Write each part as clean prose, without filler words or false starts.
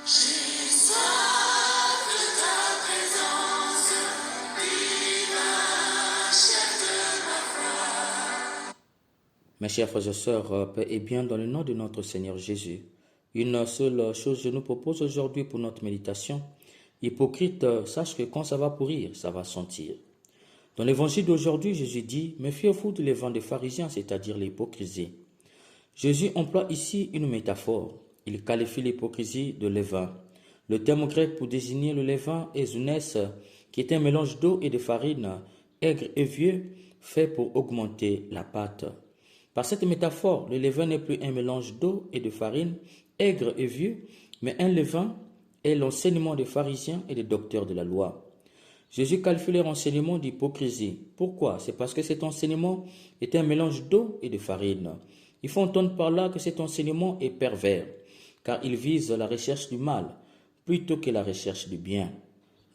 J'ai soif de ta présence, divin chef de ma foi. Mes chers frères et sœurs, paix et bien dans le nom de notre Seigneur Jésus. Une seule chose je nous propose aujourd'hui pour notre méditation. Hypocrite, sache que quand ça va pourrir, ça va sentir. Dans l'évangile d'aujourd'hui, Jésus dit, méfiez-vous du levain des pharisiens, c'est-à-dire l'hypocrisie. Jésus emploie ici une métaphore. Il qualifie l'hypocrisie de levain. Le terme grec pour désigner le levain est zounès, qui est un mélange d'eau et de farine, aigre et vieux, fait pour augmenter la pâte. Par cette métaphore, le levain n'est plus un mélange d'eau et de farine, aigre et vieux, mais un levain est l'enseignement des pharisiens et des docteurs de la loi. Jésus qualifie leur enseignement d'hypocrisie. Pourquoi? C'est parce que cet enseignement est un mélange d'eau et de farine. Il faut entendre par là que cet enseignement est pervers, car il vise la recherche du mal plutôt que la recherche du bien.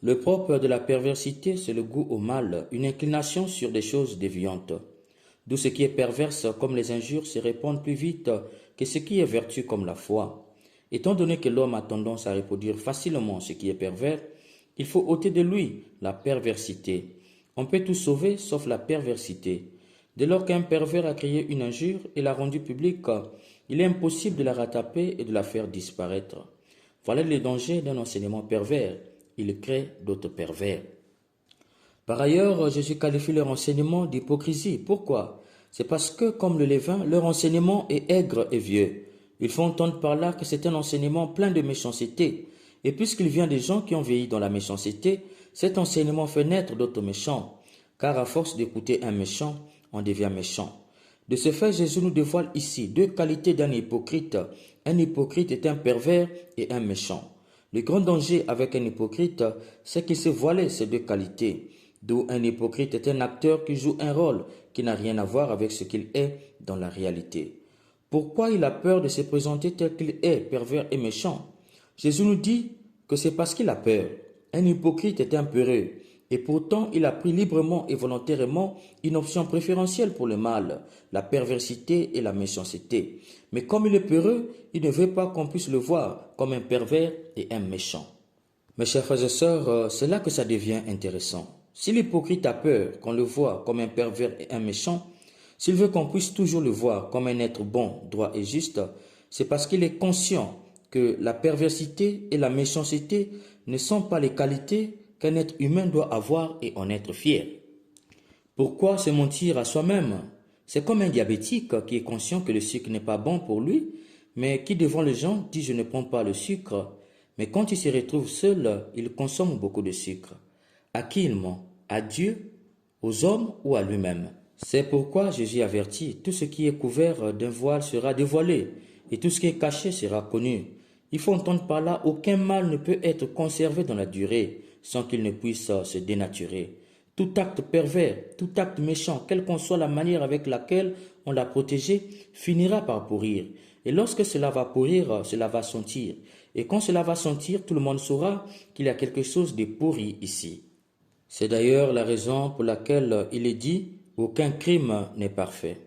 Le propre de la perversité, c'est le goût au mal, une inclination sur des choses déviantes. D'où ce qui est perverse comme les injures se répandent plus vite que ce qui est vertu comme la foi. Étant donné que l'homme a tendance à reproduire facilement ce qui est pervers, il faut ôter de lui la perversité. On peut tout sauver sauf la perversité. Dès lors qu'un pervers a créé une injure et l'a rendue publique, il est impossible de la rattraper et de la faire disparaître. Voilà les dangers d'un enseignement pervers. Il crée d'autres pervers. Par ailleurs, Jésus qualifie leur enseignement d'hypocrisie. Pourquoi? C'est parce que, comme le levain, leur enseignement est aigre et vieux. Il faut entendre par là que c'est un enseignement plein de méchanceté. Et puisqu'il vient des gens qui ont vieilli dans la méchanceté, cet enseignement fait naître d'autres méchants. Car à force d'écouter un méchant, on devient méchant. De ce fait, Jésus nous dévoile ici deux qualités d'un hypocrite. Un hypocrite est un pervers et un méchant. Le grand danger avec un hypocrite, c'est qu'il se voilait ces deux qualités. D'où un hypocrite est un acteur qui joue un rôle qui n'a rien à voir avec ce qu'il est dans la réalité. Pourquoi il a peur de se présenter tel qu'il est, pervers et méchant? Jésus nous dit que c'est parce qu'il a peur. Un hypocrite est un peureux, et pourtant il a pris librement et volontairement une option préférentielle pour le mal, la perversité et la méchanceté. Mais comme il est peureux, il ne veut pas qu'on puisse le voir comme un pervers et un méchant. Mes chers frères et sœurs, c'est là que ça devient intéressant. Si l'hypocrite a peur qu'on le voit comme un pervers et un méchant, s'il veut qu'on puisse toujours le voir comme un être bon, droit et juste, c'est parce qu'il est conscient que la perversité et la méchanceté ne sont pas les qualités qu'un être humain doit avoir et en être fier. Pourquoi se mentir à soi-même? C'est comme un diabétique qui est conscient que le sucre n'est pas bon pour lui, mais qui devant les gens dit je ne prends pas le sucre. Mais quand il se retrouve seul, il consomme beaucoup de sucre. À qui il ment? À Dieu, aux hommes ou à lui-même? C'est pourquoi Jésus avertit, tout ce qui est couvert d'un voile sera dévoilé, et tout ce qui est caché sera connu. Il faut entendre par là, aucun mal ne peut être conservé dans la durée, sans qu'il ne puisse se dénaturer. Tout acte pervers, tout acte méchant, quelle qu'en soit la manière avec laquelle on l'a protégé, finira par pourrir. Et lorsque cela va pourrir, cela va sentir. Et quand cela va sentir, tout le monde saura qu'il y a quelque chose de pourri ici. C'est d'ailleurs la raison pour laquelle il est dit « aucun crime n'est parfait ».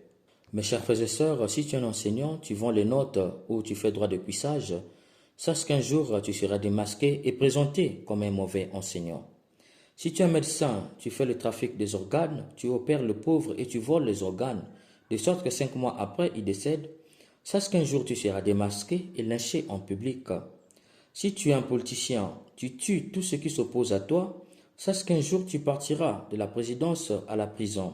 Mes chers frères et sœurs, si tu es un enseignant, tu vends les notes ou tu fais droit de puissage, sache qu'un jour tu seras démasqué et présenté comme un mauvais enseignant. Si tu es un médecin, tu fais le trafic des organes, tu opères le pauvre et tu voles les organes, de sorte que 5 mois après il décède, sache qu'un jour tu seras démasqué et lynché en public. Si tu es un politicien, tu tues tout ce qui s'oppose à toi, sache qu'un jour tu partiras de la présidence à la prison.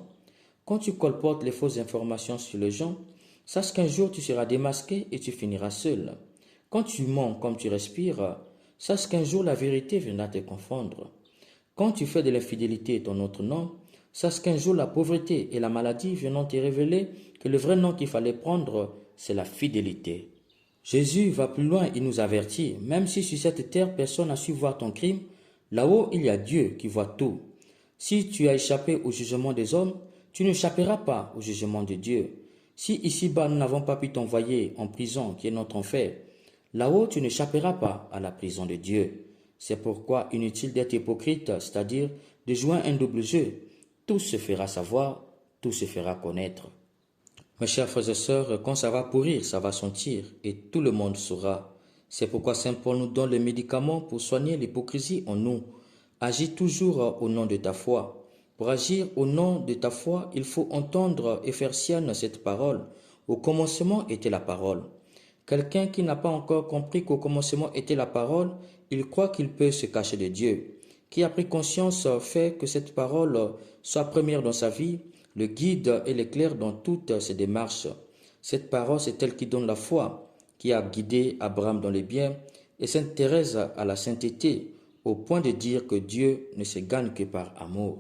Quand tu colportes les fausses informations sur les gens, sache qu'un jour tu seras démasqué et tu finiras seul. Quand tu mens comme tu respires, sache qu'un jour la vérité viendra te confondre. Quand tu fais de l'infidélité ton autre nom, sache qu'un jour la pauvreté et la maladie viendront te révéler que le vrai nom qu'il fallait prendre, c'est la fidélité. Jésus va plus loin, il nous avertit, même si sur cette terre personne n'a su voir ton crime, là-haut il y a Dieu qui voit tout. Si tu as échappé au jugement des hommes, tu n'échapperas pas au jugement de Dieu. Si ici-bas nous n'avons pas pu t'envoyer en prison qui est notre enfer, là-haut tu n'échapperas pas à la prison de Dieu. C'est pourquoi inutile d'être hypocrite, c'est-à-dire de jouer un double jeu. Tout se fera savoir, tout se fera connaître. Mes chers frères et sœurs, quand ça va pourrir, ça va sentir et tout le monde saura. C'est pourquoi Saint Paul nous donne les médicaments pour soigner l'hypocrisie en nous. Agis toujours au nom de ta foi. Pour agir au nom de ta foi, il faut entendre et faire sienne cette parole. Au commencement était la parole. Quelqu'un qui n'a pas encore compris qu'au commencement était la parole, il croit qu'il peut se cacher de Dieu. Qui a pris conscience fait que cette parole soit première dans sa vie, le guide et l'éclaire dans toutes ses démarches. Cette parole, c'est elle qui donne la foi, qui a guidé Abraham dans les biens et Sainte Thérèse à la sainteté, au point de dire que Dieu ne se gagne que par amour.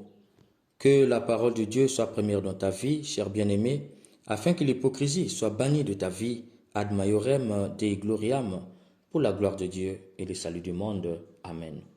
Que la parole de Dieu soit première dans ta vie, cher bien-aimé, afin que l'hypocrisie soit bannie de ta vie, ad maiorem Dei gloriam, pour la gloire de Dieu et le salut du monde. Amen.